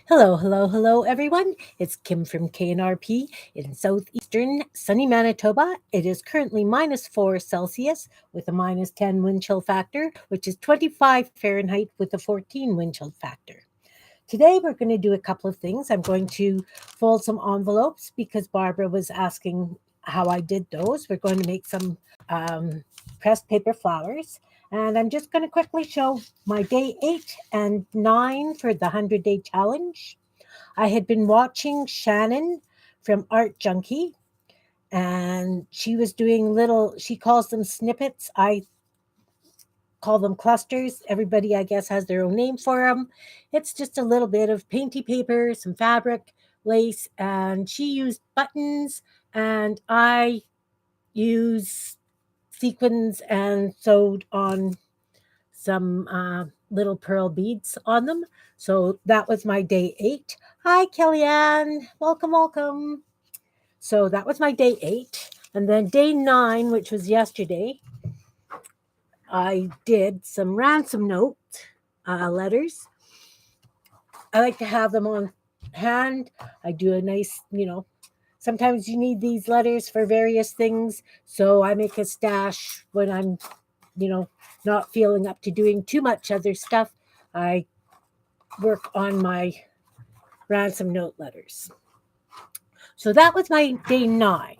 Hello, hello, hello, everyone. It's Kim from K&RP in southeastern sunny Manitoba. It is currently -4 Celsius with a -10 wind chill factor, which is 25 Fahrenheit with a 14 wind chill factor. Today, we're going to do a couple of things. I'm going to fold some envelopes because Barbara was asking how I did those. We're going to make some um, pressed paper flowers. And I'm just going to quickly show my day 8 and 9 for the 100-day challenge. I had been watching Shannon from Art Junkie, and she was doing she calls them snippets. I call them clusters. Everybody, I guess, has their own name for them. It's just a little bit of painty paper, some fabric, lace, and she used buttons, and I use sequins and sewed on some little pearl beads on them. So that was my day 8. Hi, Kellyanne. Welcome, welcome. So that was my day 8. And then day 9, which was yesterday, I did some ransom note letters. I like to have them on hand. I do a nice, sometimes you need these letters for various things. So I make a stash when I'm, not feeling up to doing too much other stuff. I work on my ransom note letters. So that was my day 9.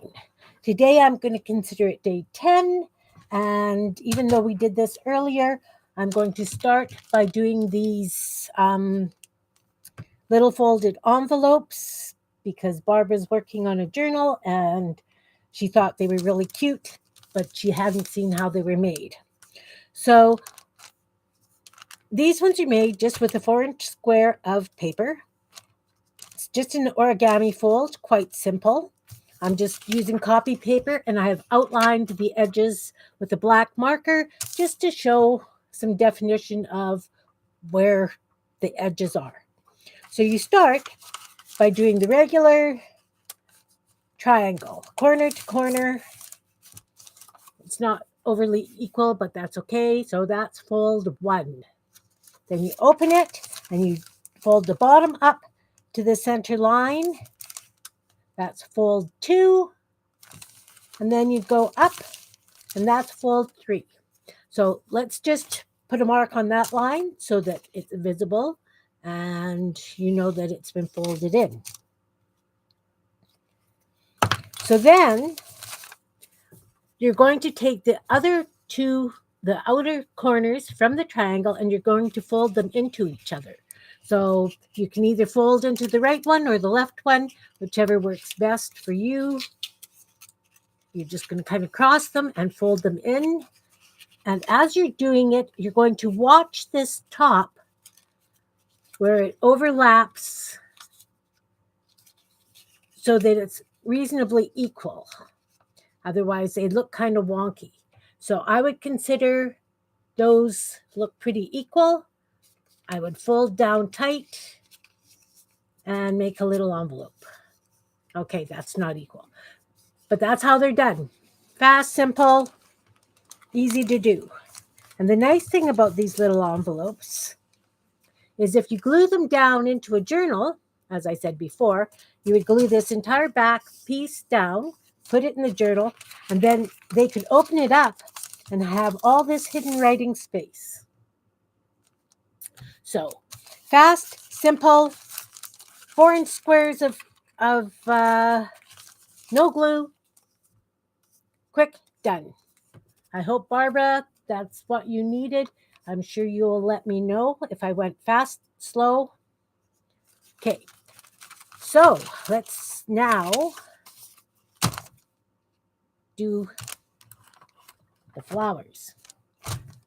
Today I'm going to consider it day 10. And even though we did this earlier, I'm going to start by doing these little folded envelopes because Barbara's working on a journal and she thought they were really cute, but she hadn't seen how they were made. So these ones are made just with a 4-inch square of paper. It's just an origami fold, quite simple. I'm just using copy paper and I have outlined the edges with a black marker just to show some definition of where the edges are. So you start by doing the regular triangle, corner to corner. It's not overly equal, but that's okay. So that's fold 1. Then you open it and you fold the bottom up to the center line. That's fold 2. And then you go up, and that's fold 3. So let's just put a mark on that line so that it's visible and you know that it's been folded in. So then you're going to take the other two, the outer corners from the triangle, and you're going to fold them into each other. So you can either fold into the right one or the left one, whichever works best for you. You're just going to kind of cross them and fold them in. And as you're doing it, you're going to watch this top where it overlaps so that it's reasonably equal. Otherwise, they look kind of wonky. So I would consider those look pretty equal. I would fold down tight and make a little envelope. Okay, that's not equal. But that's how they're done. Fast, simple, easy to do. And the nice thing about these little envelopes is if you glue them down into a journal, as I said before, you would glue this entire back piece down, put it in the journal, and then they could open it up and have all this hidden writing space. So fast, simple, 4-inch squares of no glue, quick, done. I hope, Barbara, that's what you needed. I'm sure you will let me know if I went fast, slow. Okay, so let's now do the flowers.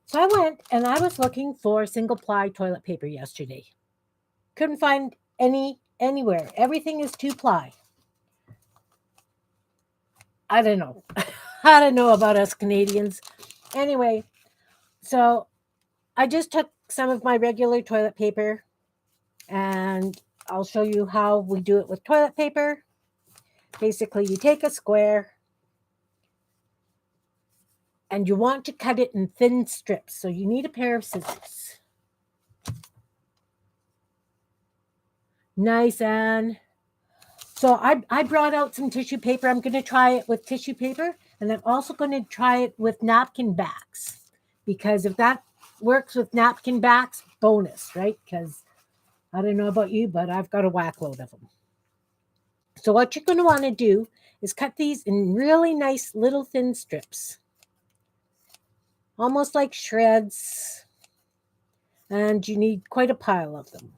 So I went and I was looking for single ply toilet paper yesterday. Couldn't find any anywhere. Everything is 2-ply. I don't know. I don't know about us Canadians. Anyway, so I just took some of my regular toilet paper and I'll show you how we do it with toilet paper. Basically, you take a square and you want to cut it in thin strips. So you need a pair of scissors. Nice, Anne. So I brought out some tissue paper. I'm going to try it with tissue paper, and I'm also going to try it with napkin backs, because if that works with napkin backs, bonus, right? Because I don't know about you, but I've got a whack load of them. So what you're going to want to do is cut these in really nice little thin strips, almost like shreds, and you need quite a pile of them.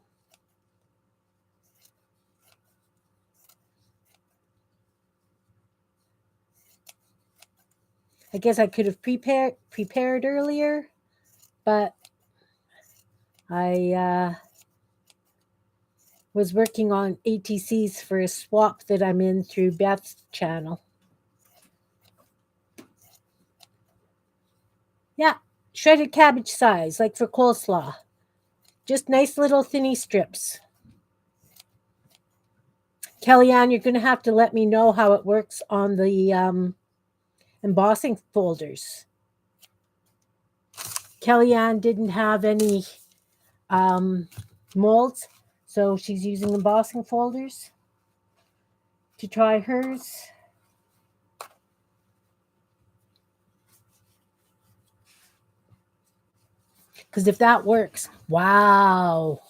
I guess I could have prepared earlier, but I was working on ATCs for a swap that I'm in through Beth's channel. Yeah, shredded cabbage size, like for coleslaw. Just nice little thinny strips. Kellyanne, you're going to have to let me know how it works on the embossing folders. Kellyanne didn't have any molds, so she's using embossing folders to try hers. Because if that works, wow,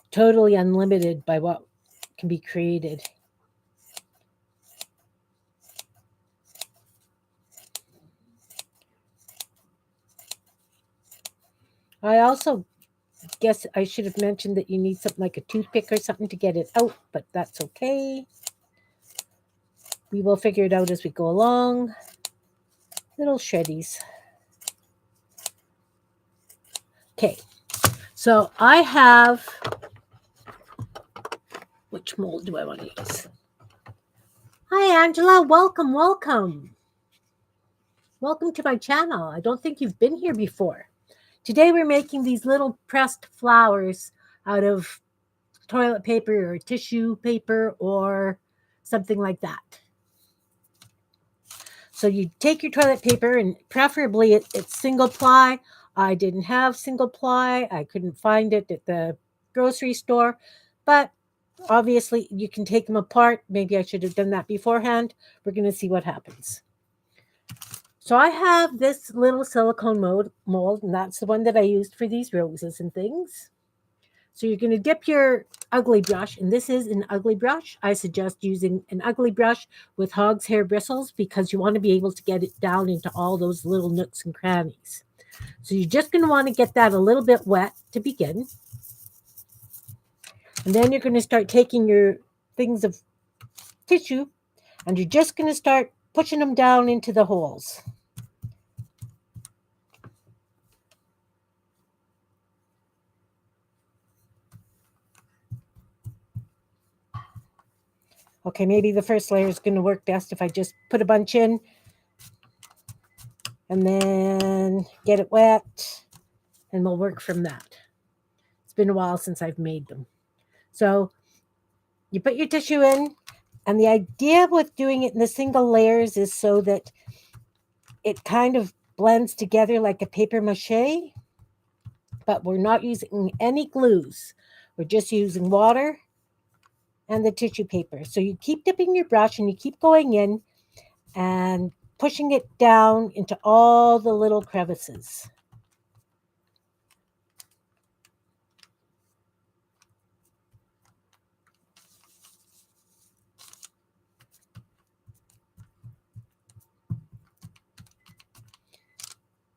totally unlimited by what can be created. I also guess I should have mentioned that you need something like a toothpick or something to get it out, but that's okay. We will figure it out as we go along. Little shreddies. Okay, so I have, which mold do I want to use? Hi, Angela. Welcome, welcome. Welcome to my channel. I don't think you've been here before. Today we're making these little pressed flowers out of toilet paper or tissue paper or something like that. So you take your toilet paper, and preferably it's single ply. I didn't have single ply. I couldn't find it at the grocery store, but obviously you can take them apart. Maybe I should have done that beforehand. We're going to see what happens. So I have this little silicone mold, and that's the one that I used for these roses and things. So you're going to dip your ugly brush, and this is an ugly brush. I suggest using an ugly brush with hog's hair bristles because you want to be able to get it down into all those little nooks and crannies. So you're just going to want to get that a little bit wet to begin. And then you're going to start taking your things of tissue, and you're just going to start pushing them down into the holes. Okay, maybe the first layer is going to work best if I just put a bunch in and then get it wet, and we'll work from that. It's been a while since I've made them. So you put your tissue in, and the idea with doing it in the single layers is so that it kind of blends together like a paper mache, but we're not using any glues. We're just using water and the tissue paper. So you keep dipping your brush and you keep going in and pushing it down into all the little crevices.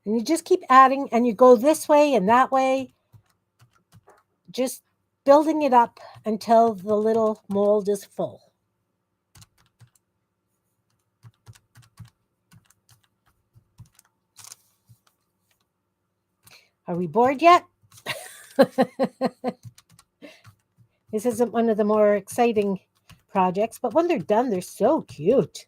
And you just keep adding, and you go this way and that way, just building it up until the little mold is full. Are we bored yet? This isn't one of the more exciting projects, but when they're done, they're so cute.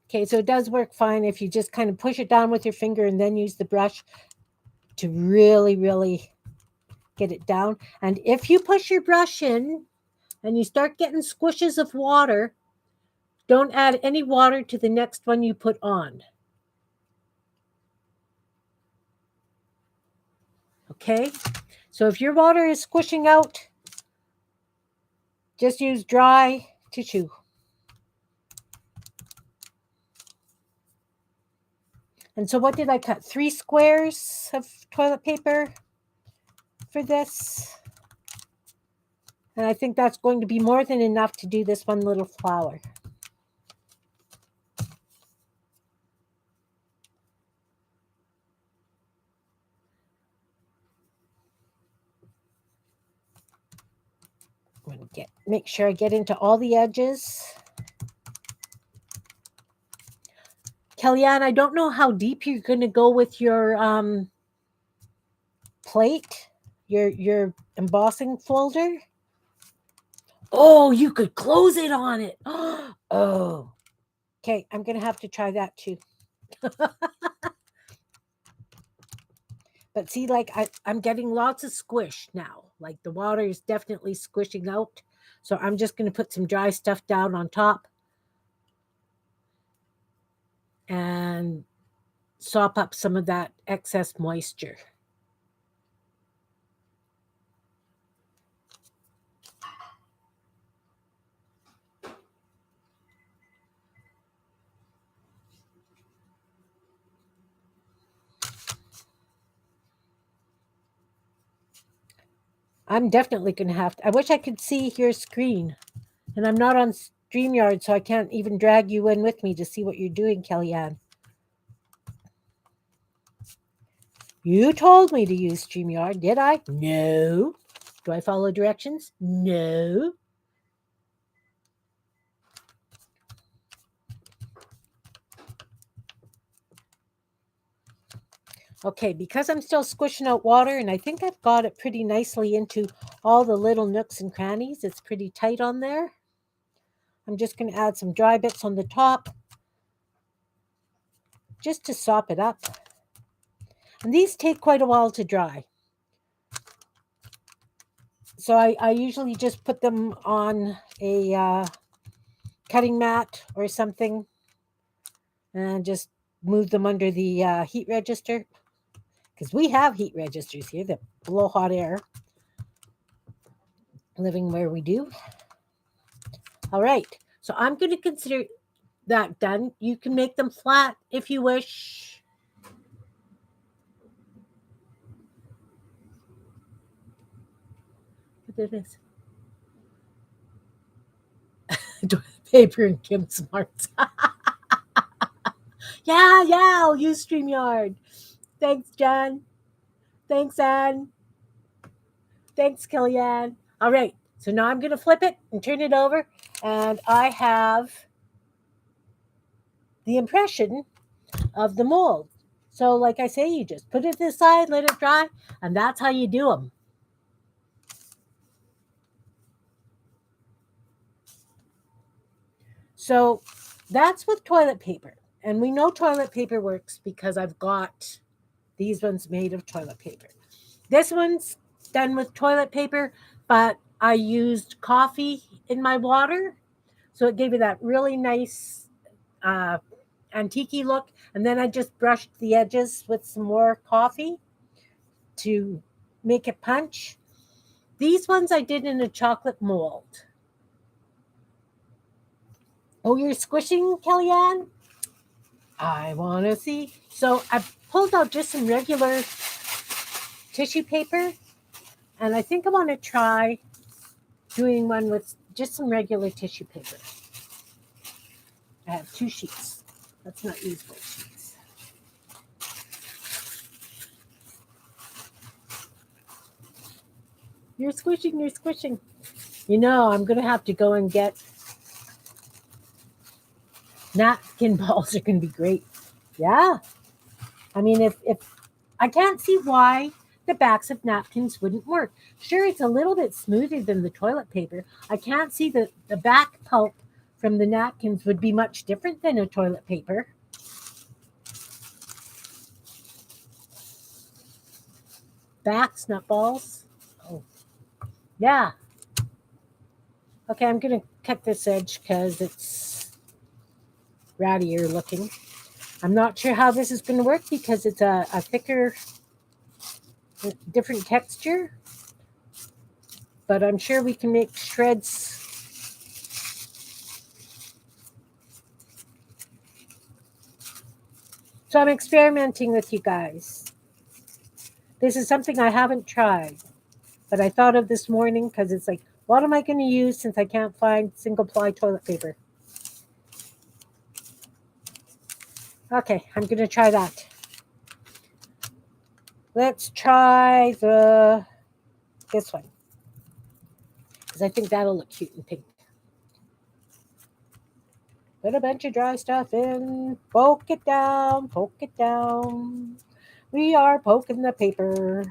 Okay, so it does work fine if you just kind of push it down with your finger and then use the brush to really, really get it down. And if you push your brush in and you start getting squishes of water, don't add any water to the next one you put on. Okay? So if your water is squishing out, just use dry tissue. And so what did I cut? 3 squares of toilet paper for this. And I think that's going to be more than enough to do this one little flower. I'm going to make sure I get into all the edges. Kellyanne, I don't know how deep you're going to go with your plate, your embossing folder. Oh, you could close it on it. Oh, okay. I'm going to have to try that too. But see, like I'm getting lots of squish now. Like the water is definitely squishing out. So I'm just going to put some dry stuff down on top and sop up some of that excess moisture. I'm definitely going to have to. I wish I could see your screen. And I'm not on StreamYard, so I can't even drag you in with me to see what you're doing, Kellyanne. You told me to use StreamYard, did I? No. Do I follow directions? No. Okay, because I'm still squishing out water, and I think I've got it pretty nicely into all the little nooks and crannies. It's pretty tight on there. I'm just going to add some dry bits on the top just to sop it up. And these take quite a while to dry. So I usually just put them on a cutting mat or something and just move them under the heat register. Because we have heat registers here that blow hot air, living where we do. All right, so I'm going to consider that done. You can make them flat if you wish. Look at this. Toilet paper and Kim Smarts. Yeah, I'll use StreamYard. Thanks, John. Thanks, Anne. Thanks, Kellyanne. All right, so now I'm going to flip it and turn it over, and I have the impression of the mold. So, like I say, you just put it aside, let it dry, and that's how you do them. So, that's with toilet paper. And we know toilet paper works because I've got these ones made of toilet paper. This one's done with toilet paper, but I used coffee in my water. So it gave me that really nice antique look. And then I just brushed the edges with some more coffee to make it punch. These ones I did in a chocolate mold. Oh, you're squishing, Kellyanne? I want to see. So I pulled out just some regular tissue paper, and I think I want to try doing one with just some regular tissue paper. I have 2 sheets. Let's not use both sheets. You're squishing. You know, I'm going to have to go and get napkin balls are going to be great. Yeah. I mean, if I can't see why the backs of napkins wouldn't work. Sure, it's a little bit smoother than the toilet paper. I can't see that the back pulp from the napkins would be much different than a toilet paper. Backs, not balls. Yeah. Okay, I'm going to cut this edge because it's rattier looking. I'm not sure how this is going to work because it's a thicker, different texture, but I'm sure we can make shreds. So I'm experimenting with you guys. This is something I haven't tried, but I thought of this morning because it's like, what am I going to use since I can't find single ply toilet paper? Okay, I'm going to try that. Let's try this one because I think that'll look cute in pink. Put a bunch of dry stuff in, poke it down, poke it down. We are poking the paper.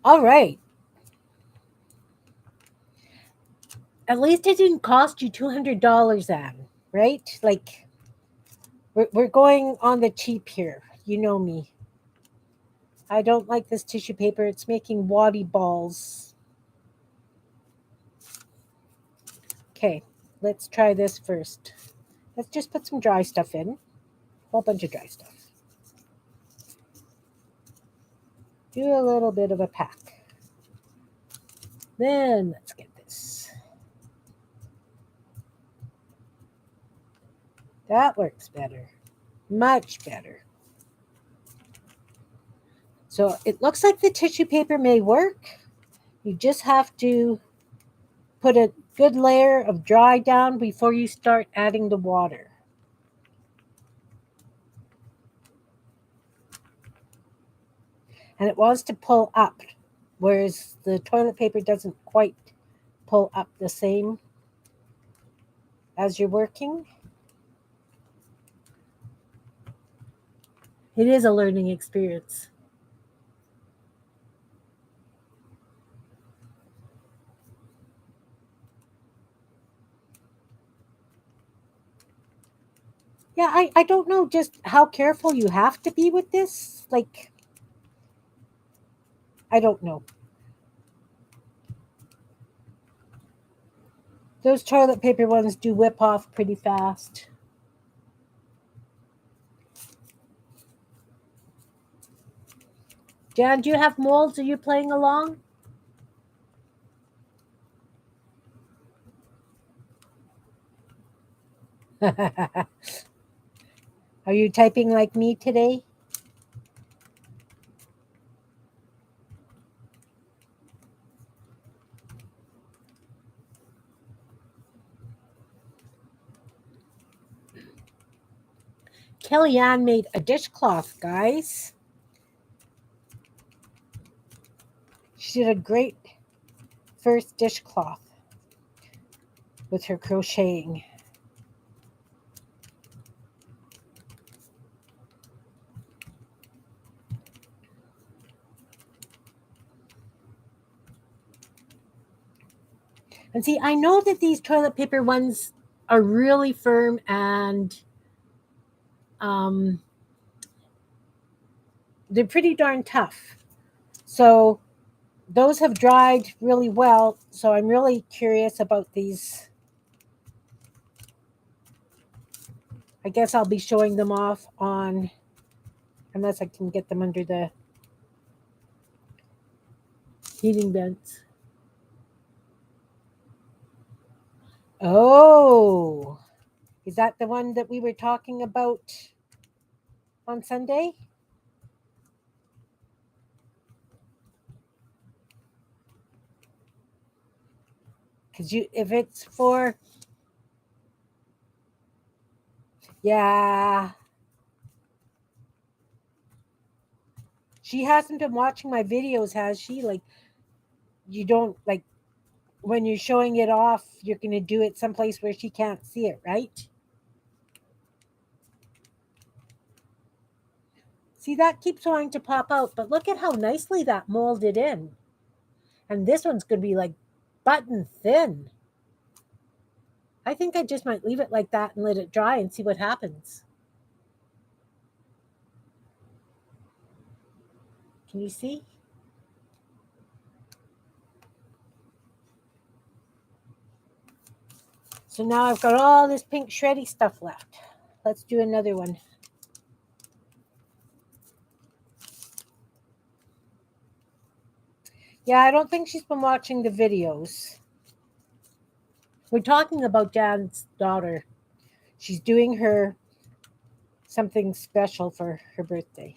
All right. At least it didn't cost you $200, Anne, right? Like, we're going on the cheap here. You know me. I don't like this tissue paper. It's making waddy balls. Okay, let's try this first. Let's just put some dry stuff in. A whole bunch of dry stuff. Do a little bit of a pack. Then let's get this. That works better. Much better. So it looks like the tissue paper may work. You just have to put a good layer of dry down before you start adding the water. And it wants to pull up, whereas the toilet paper doesn't quite pull up the same as you're working. It is a learning experience. Yeah, I don't know just how careful you have to be with this. Like, I don't know. Those toilet paper ones do whip off pretty fast. Jan, do you have molds? Are you playing along? Are you typing like me today? Kellyanne made a dishcloth, guys. She did a great first dishcloth with her crocheting. And see, I know that these toilet paper ones are really firm and um, they're pretty darn tough. So those have dried really well. So I'm really curious about these. I guess I'll be showing them off on, unless I can get them under the heating vents. Oh, is that the one that we were talking about on Sunday? Because if it's for, yeah, she hasn't been watching my videos, has she? Like, you don't, like, when you're showing it off, you're going to do it someplace where she can't see it, right? See, that keeps wanting to pop out, but look at how nicely that molded in. And this one's going to be like button thin. I think I just might leave it like that and let it dry and see what happens. Can you see? So now I've got all this pink shreddy stuff left. Let's do another one. Yeah, I don't think she's been watching the videos. We're talking about Dan's daughter. She's doing her something special for her birthday.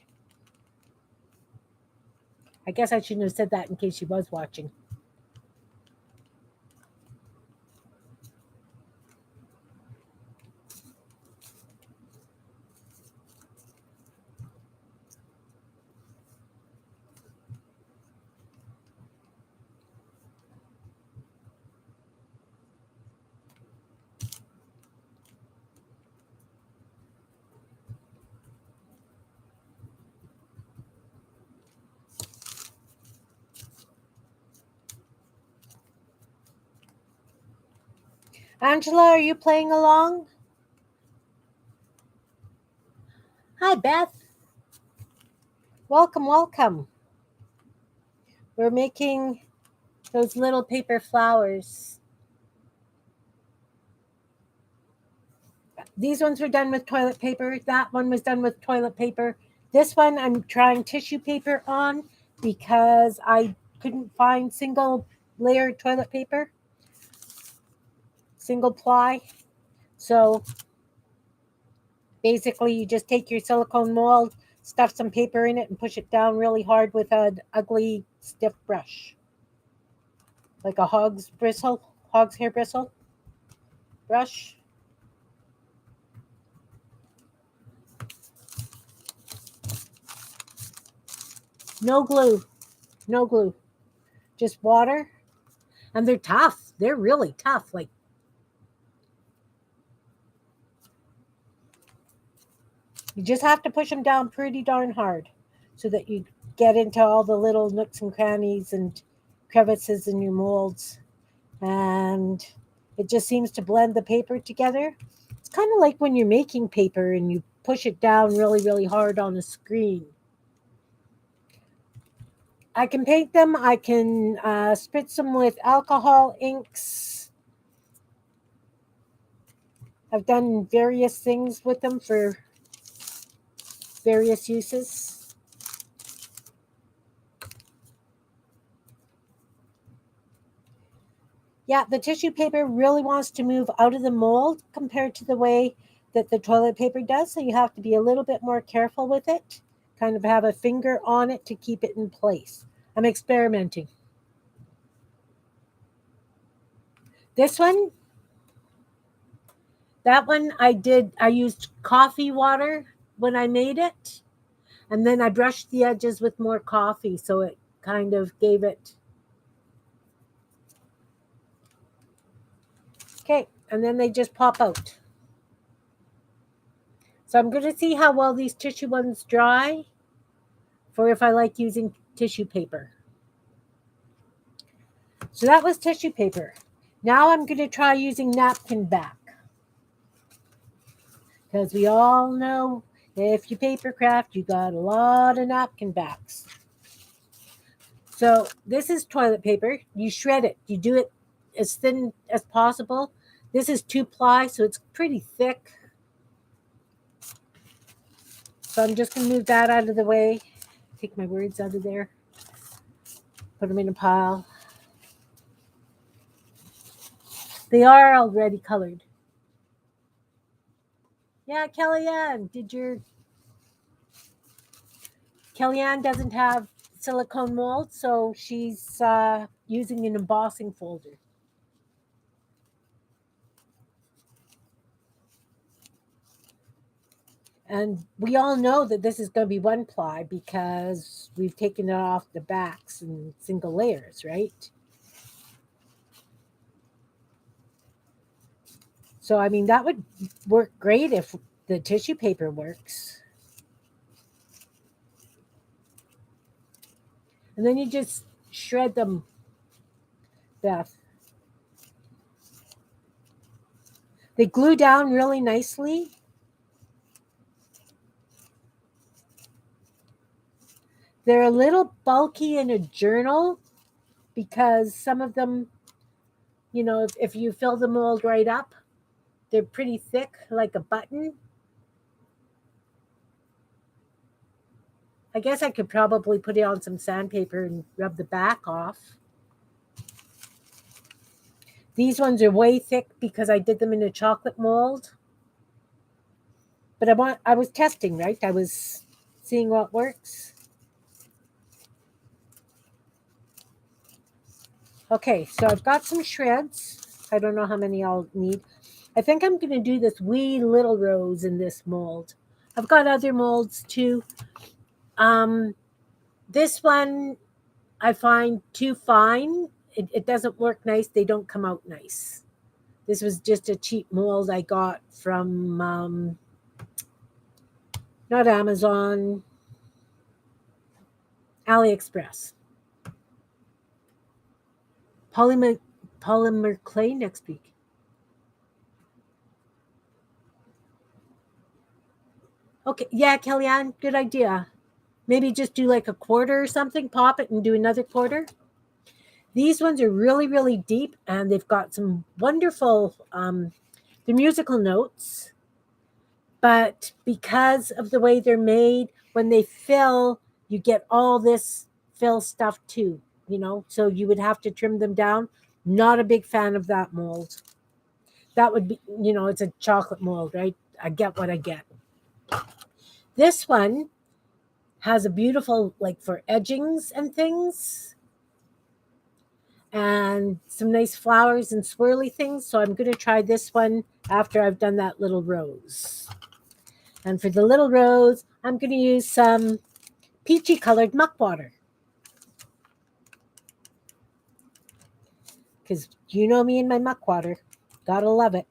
I guess I shouldn't have said that in case she was watching. Angela, are you playing along? Hi, Beth. Welcome, welcome. We're making those little paper flowers. These ones were done with toilet paper. That one was done with toilet paper. This one I'm trying tissue paper on because I couldn't find single layer toilet paper, single ply. So basically you just take your silicone mold, stuff some paper in it, and push it down really hard with an ugly stiff brush. Like a hog's hair bristle brush. No glue, no glue, just water. And they're tough. They're really tough. Like, you just have to push them down pretty darn hard so that you get into all the little nooks and crannies and crevices in your molds. And it just seems to blend the paper together. It's kind of like when you're making paper and you push it down really, really hard on a screen. I can paint them. I can spritz them with alcohol inks. I've done various things with them for various uses. Yeah, the tissue paper really wants to move out of the mold compared to the way that the toilet paper does. So you have to be a little bit more careful with it, kind of have a finger on it to keep it in place. I'm experimenting. This one, that one I used coffee water when I made it. And then I brushed the edges with more coffee. So it kind of gave it. Okay, and then they just pop out. So I'm going to see how well these tissue ones dry for if I like using tissue paper. So that was tissue paper. Now I'm going to try using napkin back. Because we all know if you paper craft, you got a lot of napkin backs. So this is toilet paper. You shred it. You do it as thin as possible. This is 2-ply, so it's pretty thick. So I'm just going to move that out of the way. Take my words out of there. Put them in a pile. They are already colored. Yeah, Kellyanne, Kellyanne doesn't have silicone mold, so she's using an embossing folder. And we all know that this is going to be 1-ply because we've taken it off the backs in single layers, right? So, I mean, that would work great if the tissue paper works. And then you just shred them, Beth. They glue down really nicely. They're a little bulky in a journal because some of them, if you fill the mold right up, they're pretty thick, like a button. I guess I could probably put it on some sandpaper and rub the back off. These ones are way thick because I did them in a chocolate mold. But I was testing, right? I was seeing what works. Okay, so I've got some shreds. I don't know how many I'll need. I think I'm going to do this wee little rose in this mold. I've got other molds too. This one I find too fine. It doesn't work nice. They don't come out nice. This was just a cheap mold I got from not Amazon, AliExpress. Polymer polymer clay next week. Okay, yeah, Kellyanne, good idea. Maybe just do like a quarter or something, pop it and do another quarter. These ones are really, really deep and they've got some wonderful the musical notes, but because of the way they're made, when they fill, you get all this fill stuff too, so you would have to trim them down. Not a big fan of that mold. That would be, it's a chocolate mold, right? I get what I get. This one has a beautiful, like for edgings and things, and some nice flowers and swirly things. So I'm going to try this one after I've done that little rose. And for the little rose, I'm going to use some peachy colored muck water. Because you know me and my muck water. Gotta love it.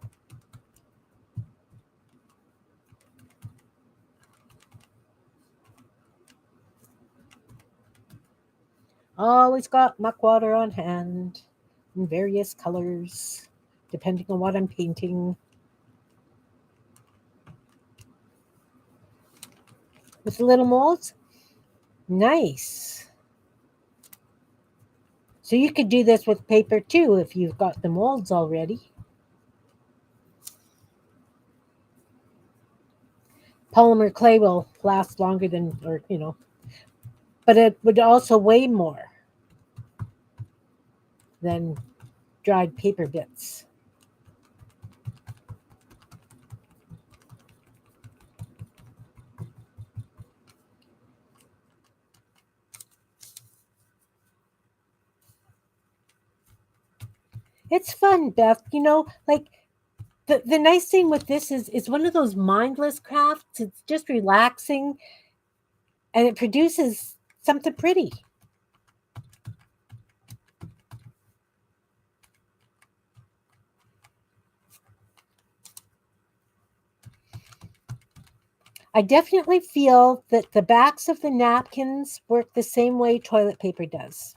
Always got muck water on hand in various colors, depending on what I'm painting. With the little molds, nice. So you could do this with paper too if you've got the molds already. Polymer clay will last longer than, but it would also weigh more than dried paper bits. It's fun, Beth. Like the nice thing with this is it's one of those mindless crafts. It's just relaxing and it produces something pretty. I definitely feel that the backs of the napkins work the same way toilet paper does.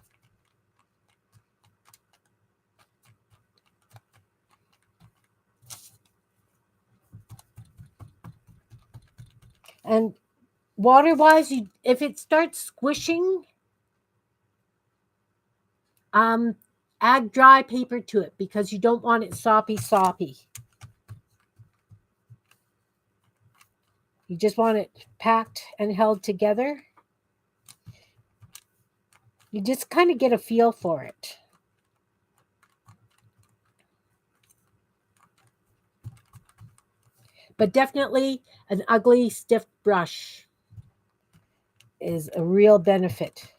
And water wise, if it starts squishing, um, add dry paper to it because you don't want it soppy. You just want it packed and held together. You just kind of get a feel for it. But definitely an ugly, stiff brush is a real benefit.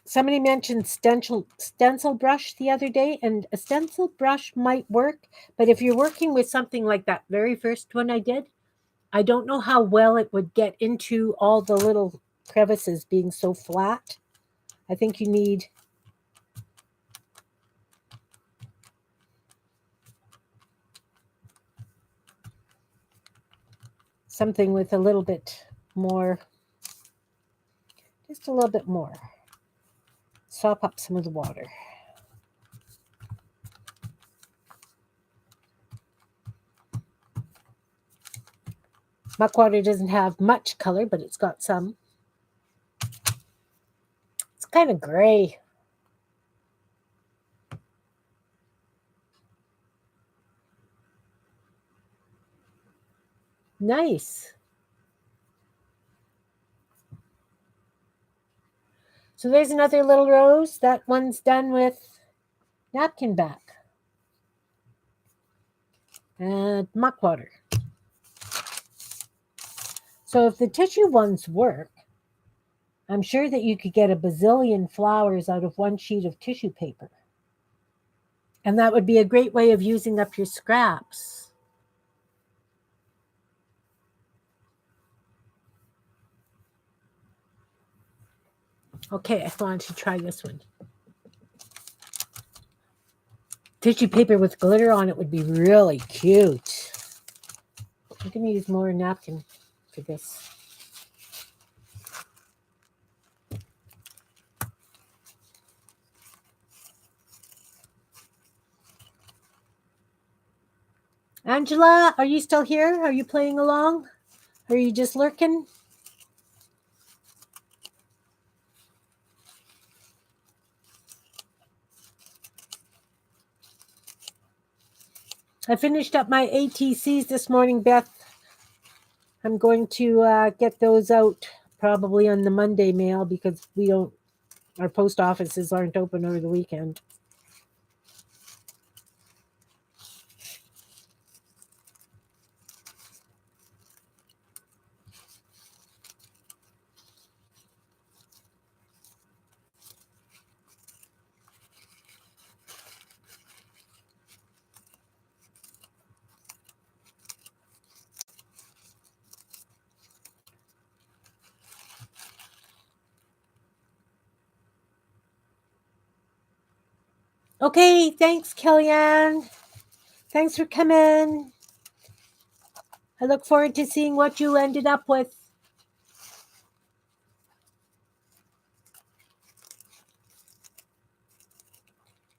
Somebody mentioned stencil brush the other day, and a stencil brush might work, but if you're working with something like that very first one I did, I don't know how well it would get into all the little crevices being so flat. I think you need something with a little bit more, just a little bit more. Sop up some of the water. Muck water doesn't have much color, but it's got some. It's kind of gray. Nice. So there's another little rose. That one's done with napkin back and muck water. So if the tissue ones work, I'm sure that you could get a bazillion flowers out of one sheet of tissue paper. And that would be a great way of using up your scraps. Okay, I want to try this one. Tissue paper with glitter on it would be really cute. I'm going to use more napkin for this. Angela, are you still here? Are you playing along? Or are you just lurking? I finished up my ATCs this morning, Beth. I'm going to get those out probably on the Monday mail because our post offices aren't open over the weekend. Okay, thanks, Kellyanne. Thanks for coming. I look forward to seeing what you ended up with.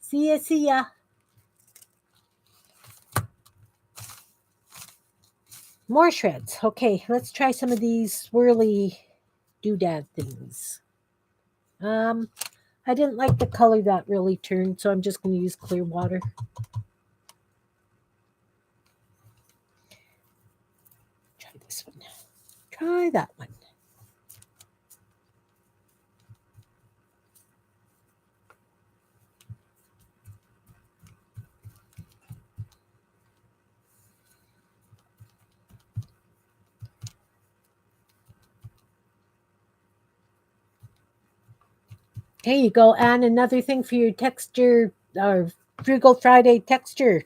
See ya. More shreds. Okay, let's try some of these swirly doodad things. I didn't like the color that really turned, so I'm just going to use clear water. Try this one. Try that one. There you go, and another thing for your texture or Frugal Friday texture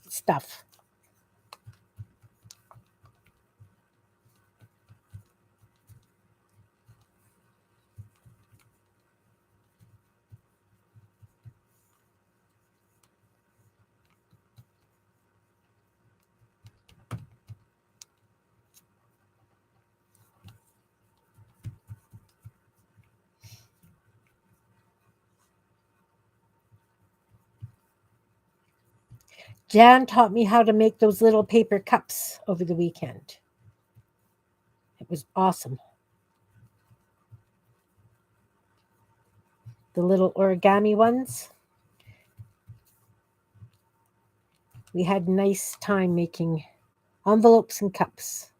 stuff. Jan taught me how to make those little paper cups over the weekend. It was awesome. The little origami ones. We had a nice time making envelopes and cups.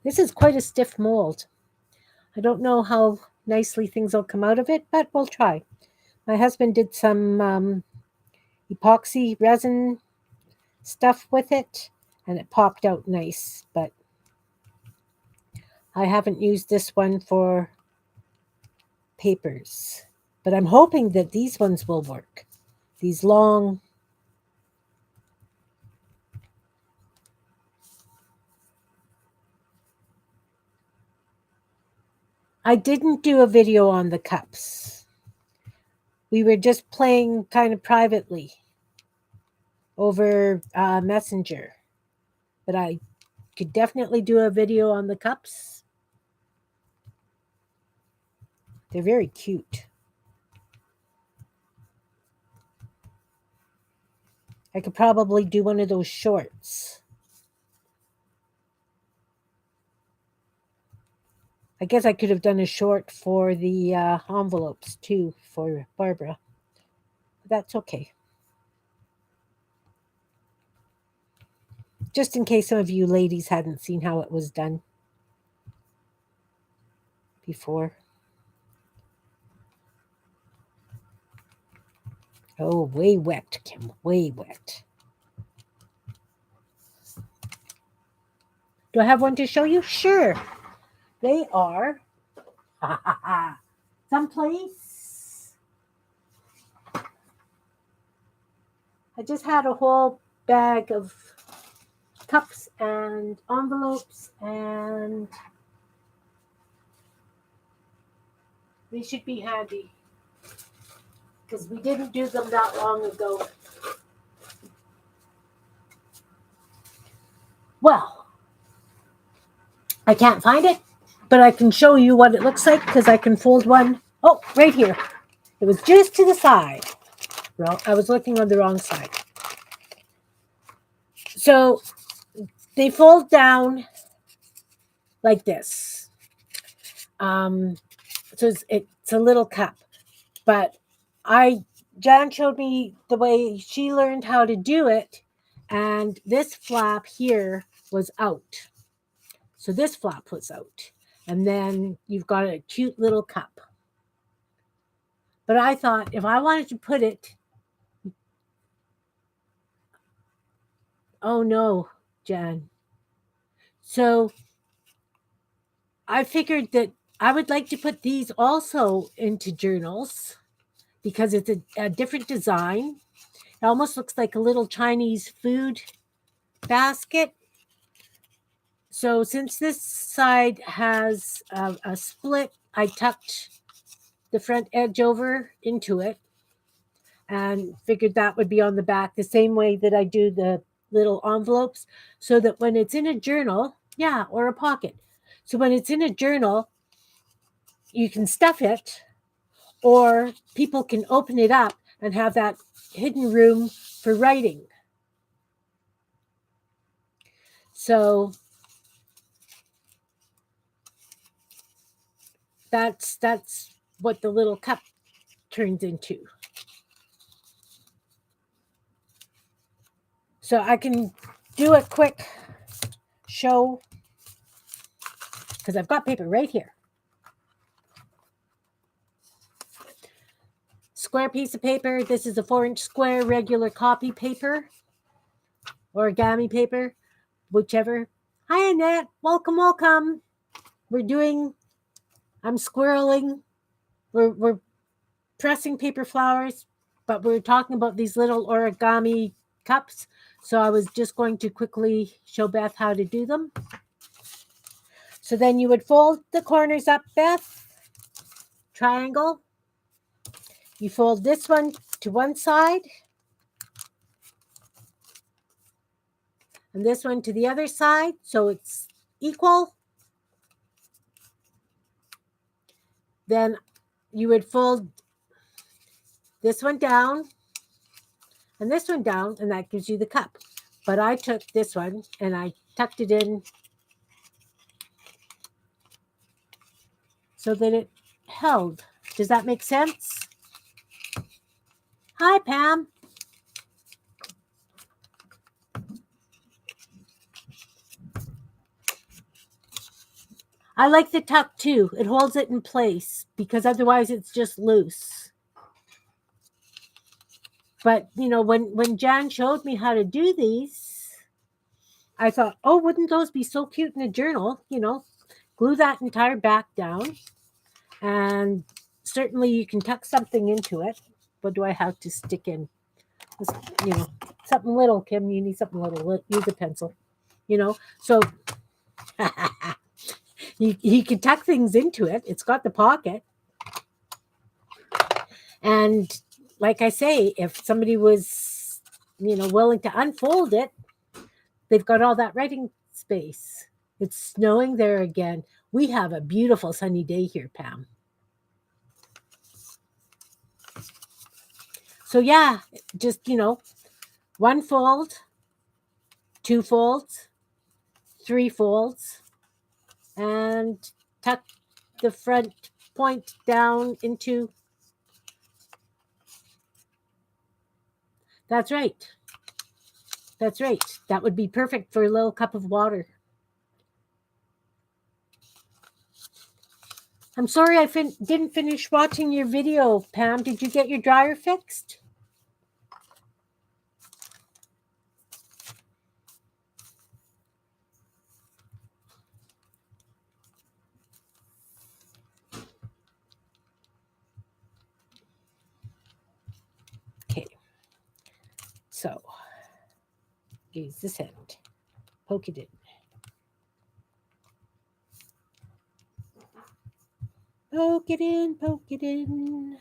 This is quite a stiff mold. I don't know how nicely things will come out of it, but we'll try. My husband did some epoxy resin stuff with it, and it popped out nice, but I haven't used this one for papers. But I'm hoping that these ones will work. These long... I didn't do a video on the cups. We were just playing kind of privately over Messenger. But I could definitely do a video on the cups. They're very cute. I could probably do one of those shorts. I guess I could have done a short for the envelopes too for Barbara. That's okay. Just in case some of you ladies hadn't seen how it was done before. Oh, way wet, Kim, way wet. Do I have one to show you? Sure. They are someplace. I just had a whole bag of cups and envelopes, and they should be handy because we didn't do them that long ago. Well, I can't find it, but I can show you what it looks like because I can fold one. Oh, right here. It was just to the side. Well, I was looking on the wrong side. So they fold down like this. So it's a little cup, but Jan showed me the way she learned how to do it, and this flap here was out. So this flap was out, and then you've got a cute little cup. But I thought if I wanted to put it, oh no, Jan. So I figured that I would like to put these also into journals because it's a different design. It almost looks like a little Chinese food basket. So since this side has a split, I tucked the front edge over into it and figured that would be on the back the same way that I do the little envelopes, so that when it's in a journal, yeah, or a pocket. So when it's in a journal, you can stuff it, or people can open it up and have that hidden room for writing. So that's what the little cup turns into. So I can do a quick show because I've got paper right here. Square piece of paper. This is a 4-inch square regular copy paper, origami paper, whichever. Hi, Annette. Welcome, welcome. I'm squirreling. We're pressing paper flowers, but we're talking about these little origami cups. So I was just going to quickly show Beth how to do them. So then you would fold the corners up, Beth. Triangle. You fold this one to one side and this one to the other side, so it's equal. Then you would fold this one down and this one down, and that gives you the cup. But I took this one and I tucked it in so that it held. Does that make sense? Hi, Pam. I like the tuck too. It holds it in place because otherwise it's just loose. But, you know, when Jan showed me how to do these, I thought, oh, wouldn't those be so cute in a journal? You know, glue that entire back down. And certainly you can tuck something into it. What do I have to stick in? You know, something little, Kim. You need something little. Use a pencil. You know, so he can tuck things into it. It's got the pocket. And like I say, if somebody was, you know, willing to unfold it, they've got all that writing space space. It's snowing there again. We have a beautiful sunny day here, Pam. So yeah, just, one fold, two folds, three folds, and tuck the front point down into. That's right. That's right. That would be perfect for a little cup of water. I'm sorry I didn't finish watching your video, Pam. Did you get your dryer fixed? Okay. So, use this end. Poke it in. Poke it in, poke it in.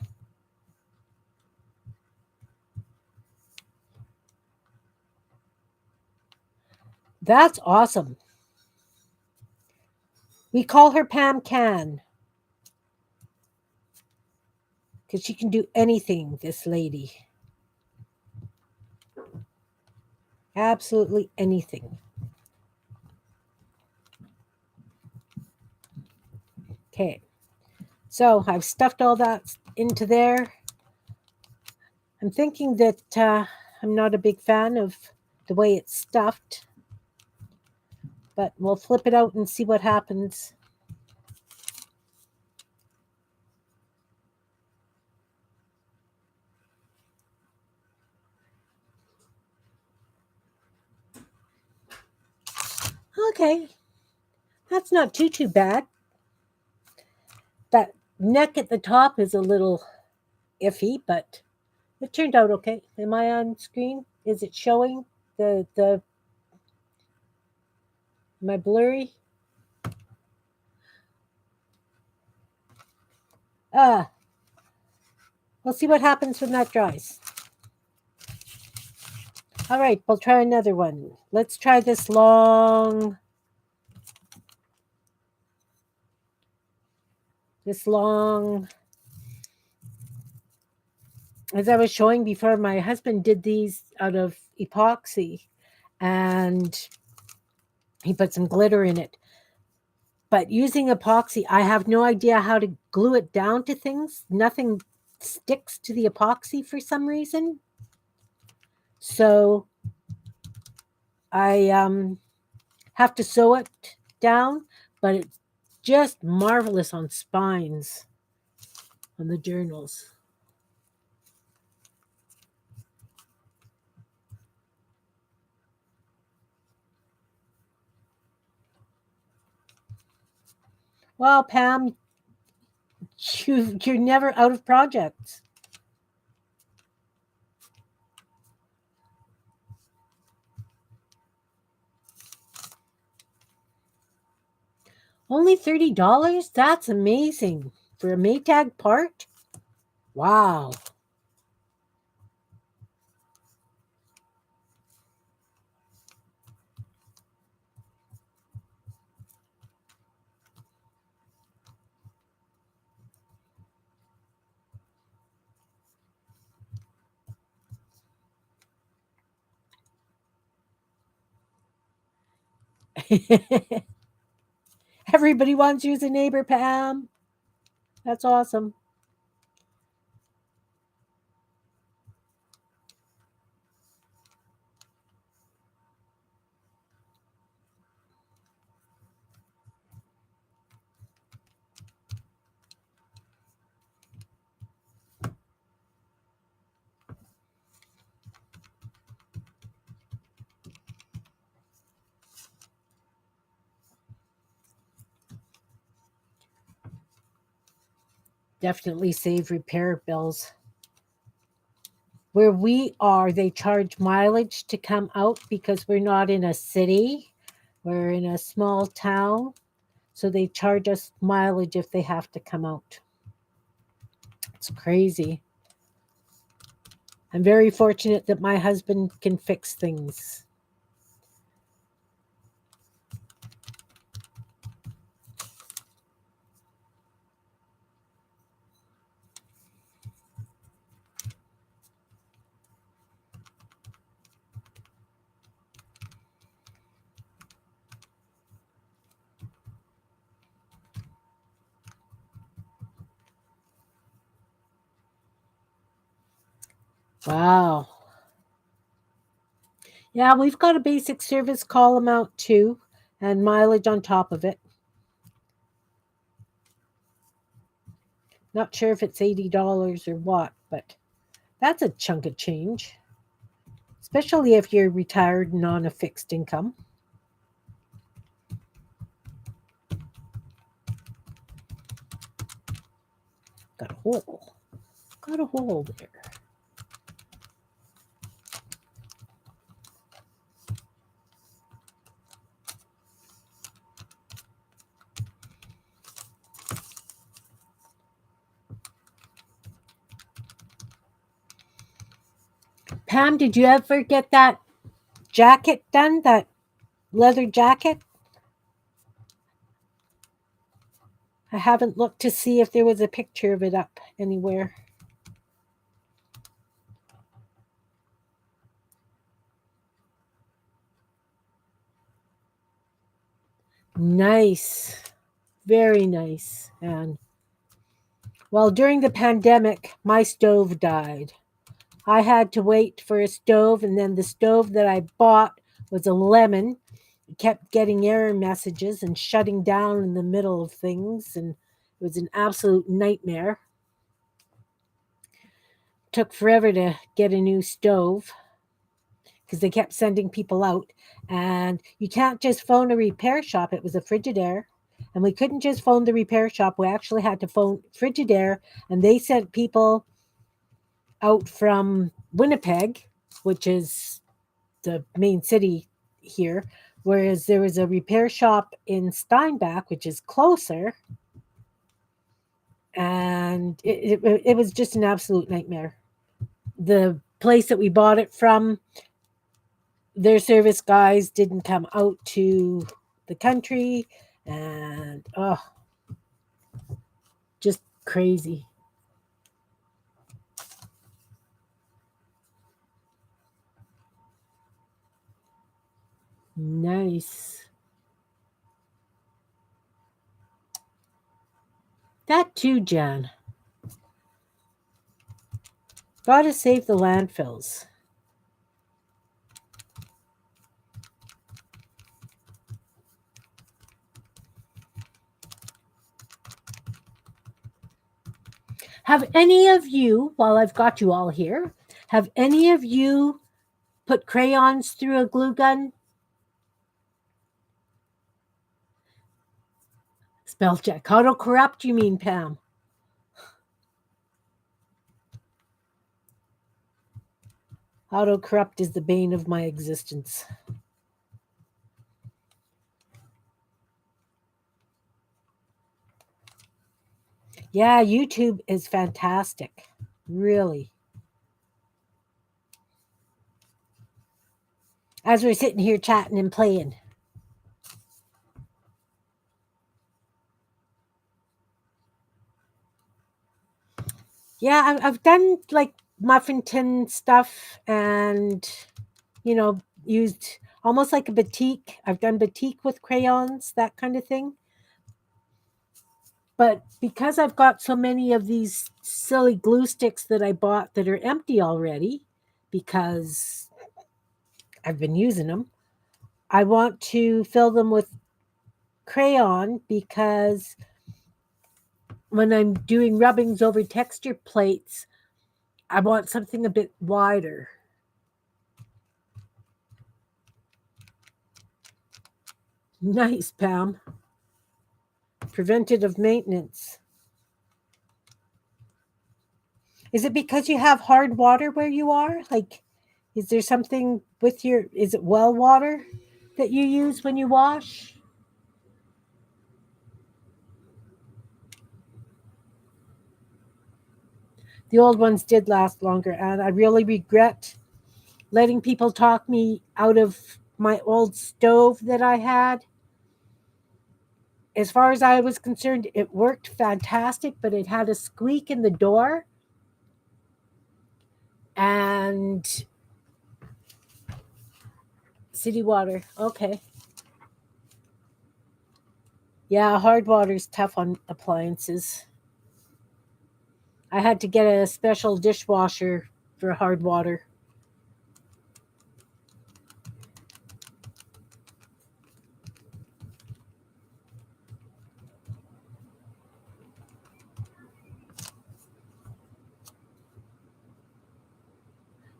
That's awesome. We call her Pam Can because she can do anything, this lady. Absolutely anything. Okay. So I've stuffed all that into there. I'm thinking that I'm not a big fan of the way it's stuffed, but we'll flip it out and see what happens. Okay, that's not too bad. That neck at the top is a little iffy, but it turned out okay. Am I on screen? Is it showing the am I blurry? We'll see what happens when that dries. All right, we'll try another one. Let's try this long. As I was showing before, my husband did these out of epoxy and he put some glitter in it. But using epoxy, I have no idea how to glue it down to things. Nothing sticks to the epoxy for some reason. So I have to sew it down, but it's just marvelous on spines on the journals. Well, Pam, you're never out of projects. Only $30? That's amazing. For a Maytag part? Wow. Everybody wants you as a neighbor, Pam. That's awesome. Definitely save repair bills. Where we are, they charge mileage to come out because we're not in a city. We're in a small town. So they charge us mileage if they have to come out. It's crazy. I'm very fortunate that my husband can fix things. Wow. Yeah, we've got a basic service call amount too, and mileage on top of it. Not sure if it's $80 or what, but that's a chunk of change, especially if you're retired and on a fixed income. Got a hole. Got a hole there. Pam, did you ever get that jacket done? That leather jacket? I haven't looked to see if there was a picture of it up anywhere. Nice. Very nice. And well, during the pandemic, my stove died. I had to wait for a stove, and then the stove that I bought was a lemon. It kept getting error messages and shutting down in the middle of things, and it was an absolute nightmare. Took forever to get a new stove because they kept sending people out. And you can't just phone a repair shop. It was a Frigidaire. And we couldn't just phone the repair shop. We actually had to phone Frigidaire, and they sent people out from Winnipeg, which is the main city here, whereas there was a repair shop in Steinbach, which is closer, and it was just an absolute nightmare. The place that we bought it from, their service guys didn't come out to the country, and oh, just crazy. Nice. That too, Jan. Gotta save the landfills. Have any of you, while I've got you all here, have any of you put crayons through a glue gun? Spell check. Auto corrupt, you mean, Pam? Auto corrupt is the bane of my existence. Yeah, YouTube is fantastic. Really. As we're sitting here chatting and playing. Yeah, I've done like muffin tin stuff and, used almost like a batik. I've done batik with crayons, that kind of thing. But because I've got so many of these silly glue sticks that I bought that are empty already, because I've been using them, I want to fill them with crayon because when I'm doing rubbings over texture plates, I want something a bit wider. Nice, Pam. Preventative maintenance. Is it because you have hard water where you are? Like, is there something with is it well water that you use when you wash? The old ones did last longer, and I really regret letting people talk me out of my old stove that I had. As far as I was concerned, it worked fantastic, but it had a squeak in the door. And city water. Okay. Yeah, hard water's tough on appliances. I had to get a special dishwasher for hard water.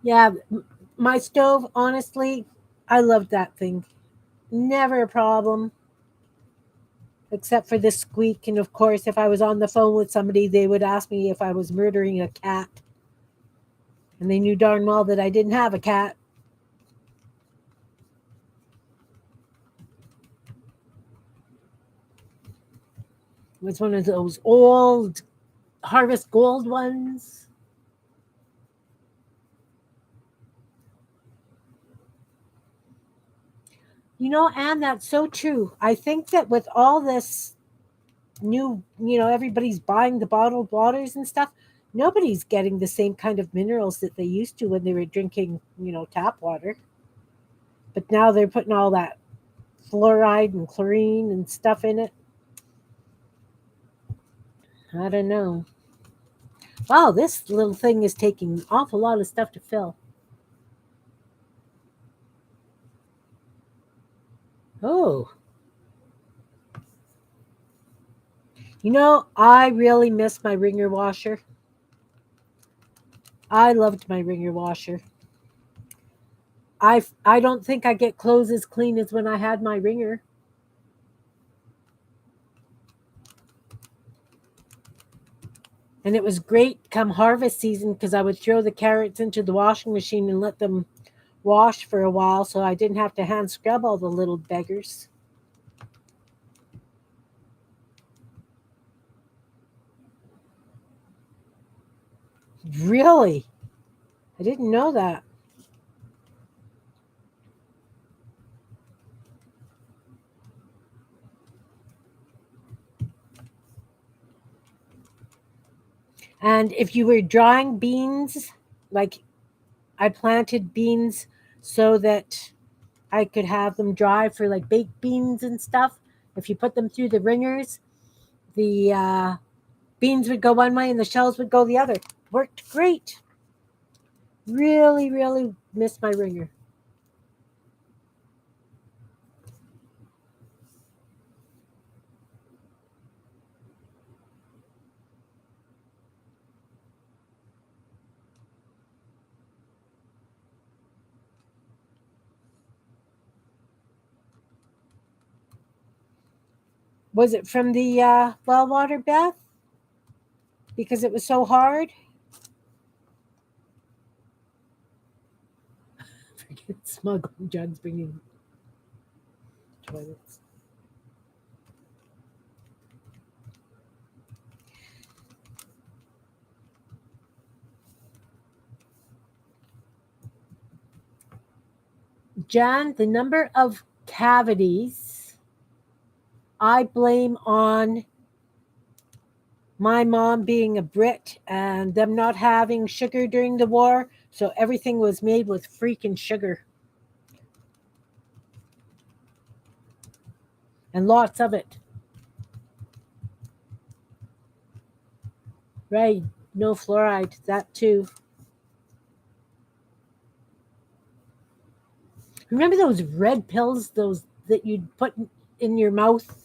Yeah, my stove, honestly, I loved that thing. Never a problem, except for the squeak. And of course, if I was on the phone with somebody, they would ask me if I was murdering a cat. And they knew darn well that I didn't have a cat. It was one of those old Harvest Gold ones. Anne, that's so true. I think that with all this new, everybody's buying the bottled waters and stuff, nobody's getting the same kind of minerals that they used to when they were drinking, tap water. But now they're putting all that fluoride and chlorine and stuff in it. I don't know. Wow, this little thing is taking an awful lot of stuff to fill. Oh, I really miss my wringer washer. I loved my wringer washer. I don't think I get clothes as clean as when I had my wringer. And it was great come harvest season because I would throw the carrots into the washing machine and let them wash for a while so I didn't have to hand scrub all the little beggars. Really? I didn't know that. And if you were drying beans, like I planted beans so that I could have them dry for like baked beans and stuff. If you put them through the ringers, the beans would go one way and the shells would go the other. Worked great. Really, really miss my ringer. Was it from the well water bath? Because it was so hard? Forget smuggling John's bringing toilets. John, the number of cavities I blame on my mom being a Brit and them not having sugar during the war. So everything was made with freaking sugar and lots of it. Right. No fluoride. That too. Remember those red pills, those that you'd put in your mouth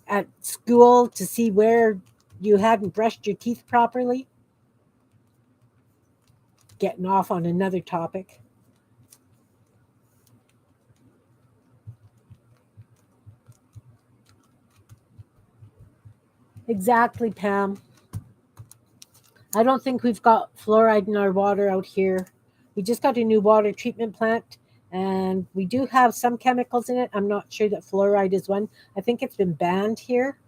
at school to see where you hadn't brushed your teeth properly? Getting off on another topic. Exactly, Pam. I don't think we've got fluoride in our water out here. We just got a new water treatment plant and we do have some chemicals in it. I'm not sure that fluoride is one. I think it's been banned here.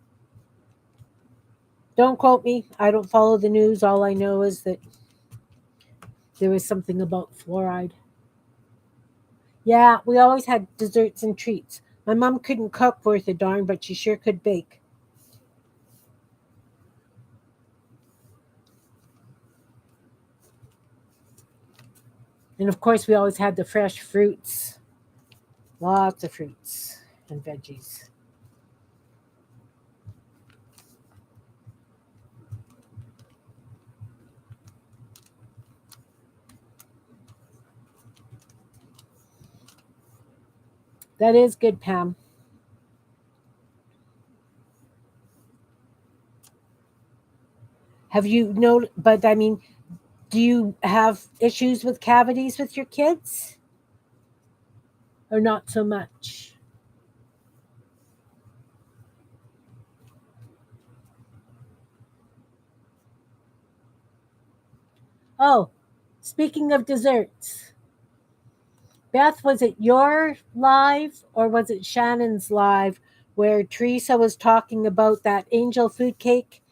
Don't quote me. I don't follow the news. All I know is that there was something about fluoride. Yeah, we always had desserts and treats. My mom couldn't cook worth a darn, but she sure could bake. And of course, we always had the fresh fruits. Lots of fruits and veggies. That is good, Pam. Have you but I mean, do you have issues with cavities with your kids or not so much? Oh, speaking of desserts, Beth, was it your live or was it Shannon's live where Teresa was talking about that angel food cake?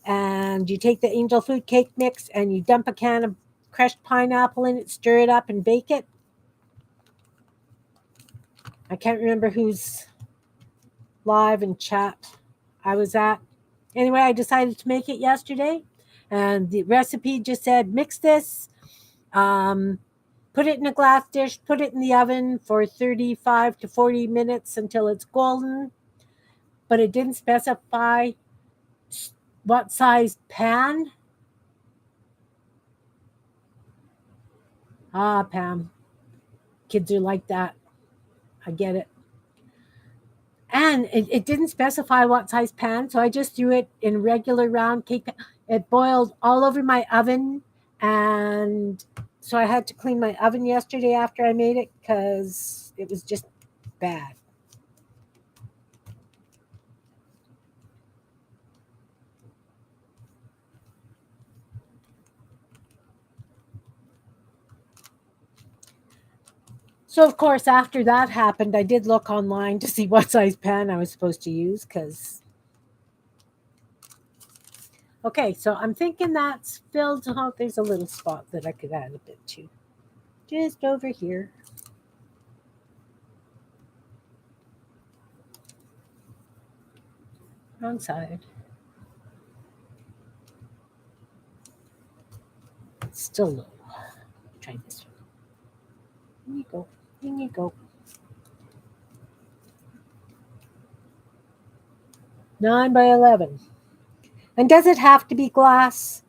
And you take the angel food cake mix and you dump a can of crushed pineapple in it, stir it up, and bake it. I can't remember who's live and chat I was at. Anyway, I decided to make it yesterday, and the recipe just said mix this, um, put it in a glass dish, put it in the oven for 35 to 40 minutes until it's golden, but it didn't specify what size pan. Ah, Pam, kids are like that. I get it. And it didn't specify what size pan, so I just threw it in regular round cake pan. It boiled all over my oven, and so I had to clean my oven yesterday after I made it because it was just bad. So of course, after that happened, I did look online to see what size pan I was supposed to use because. Okay, so I'm thinking that's filled. Oh, there's a little spot that I could add a bit to. Just over here. Wrong side. It's still low. Try this one. Here you go. Here you go. 9 by 11. And does it have to be glass?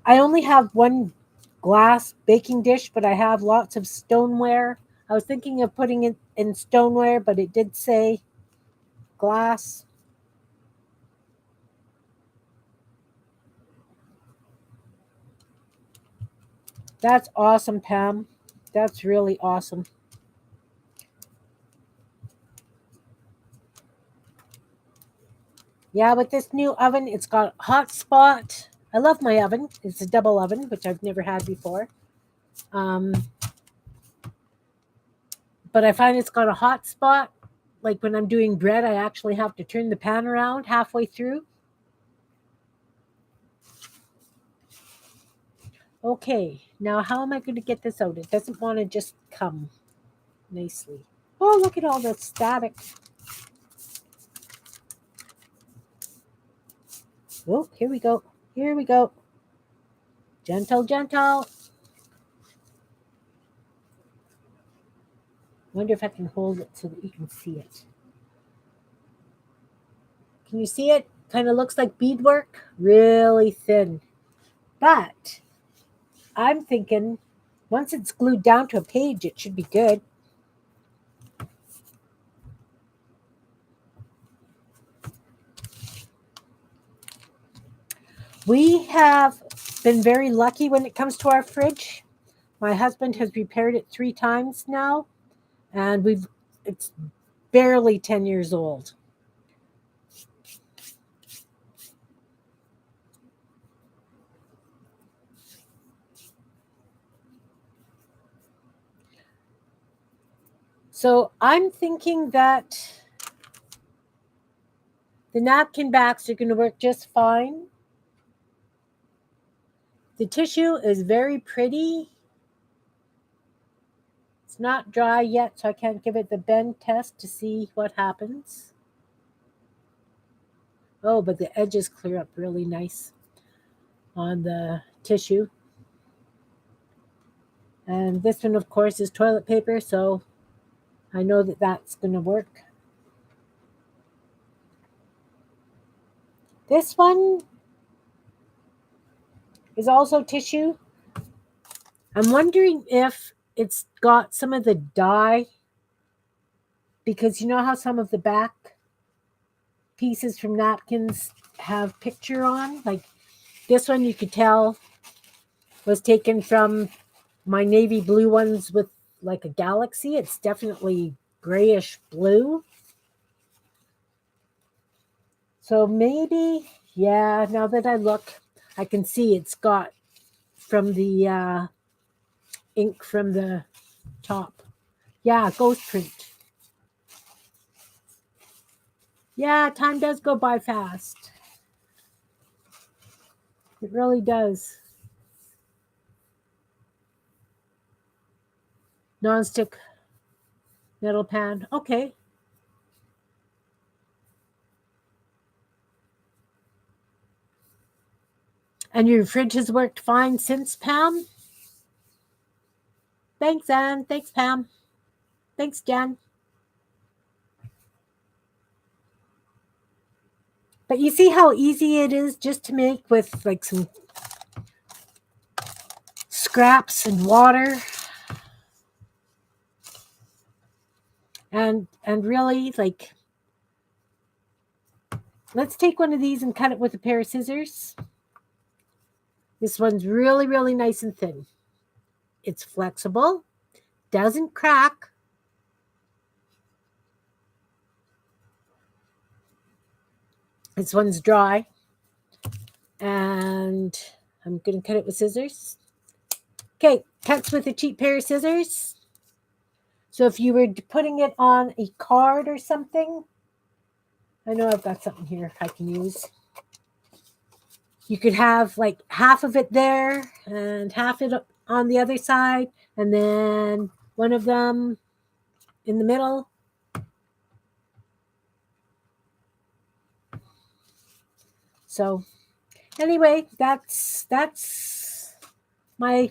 I only have one glass baking dish, but I have lots of stoneware. I was thinking of putting it in stoneware, but it did say glass. That's awesome, Pam. That's really awesome. Yeah, with this new oven, it's got a hot spot. I love my oven. It's a double oven, which I've never had before. Um, but I find it's got a hot spot. Like when I'm doing bread, I actually have to turn the pan around halfway through. Okay, now how am I going to get this out? It doesn't want to just come nicely. Oh, look at all the static. Oh, here we go. Here we go. Gentle, gentle. Wonder if I can hold it so that you can see it. Can you see it? Kind of looks like beadwork. Really thin. But I'm thinking once it's glued down to a page, it should be good. We have been very lucky when it comes to our fridge. My husband has repaired it 3 times now, and it's barely 10 years old. So I'm thinking that the napkin backs are going to work just fine. The tissue is very pretty. It's not dry yet, so I can't give it the bend test to see what happens. Oh, but the edges clear up really nice on the tissue. And this one, of course, is toilet paper, so I know that that's going to work. This one is also tissue. I'm wondering if it's got some of the dye because you know how some of the back pieces from napkins have picture on? Like this one you could tell was taken from my navy blue ones with like a galaxy. It's definitely grayish blue. So maybe, yeah, now that I look, I can see it's got from the ink from the top. Yeah, ghost print. Yeah, time does go by fast. It really does. Non-stick metal pan. Okay. And your fridge has worked fine since, Pam? Thanks, Anne. Thanks, Pam. Thanks, Jen. But you see how easy it is just to make with like some scraps and water. And really, like, let's take one of these and cut it with a pair of scissors. This one's really, really nice and thin. It's flexible, doesn't crack. This one's dry. And I'm going to cut it with scissors. Okay, cuts with a cheap pair of scissors. So if you were putting it on a card or something, I know I've got something here I can use. You could have like half of it there and half it on the other side, and then one of them in the middle. So anyway, that's my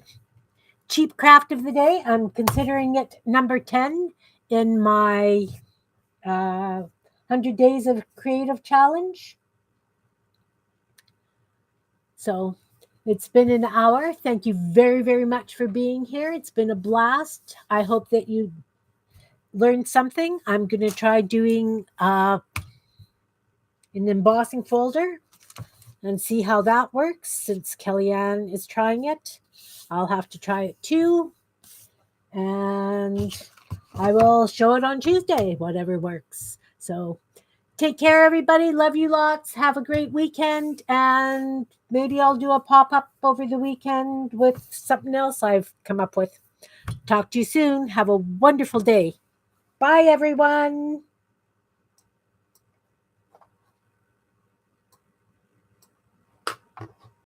cheap craft of the day. I'm considering it number 10 in my 100 Days of Creative Challenge. So it's been an hour. Thank you very, very much for being here. It's been a blast. I hope that you learned something. I'm going to try doing an embossing folder and see how that works since Kellyanne is trying it. I'll have to try it too. And I will show it on Tuesday, whatever works. So take care, everybody. Love you lots. Have a great weekend. And maybe I'll do a pop-up over the weekend with something else I've come up with. Talk to you soon. Have a wonderful day. Bye, everyone.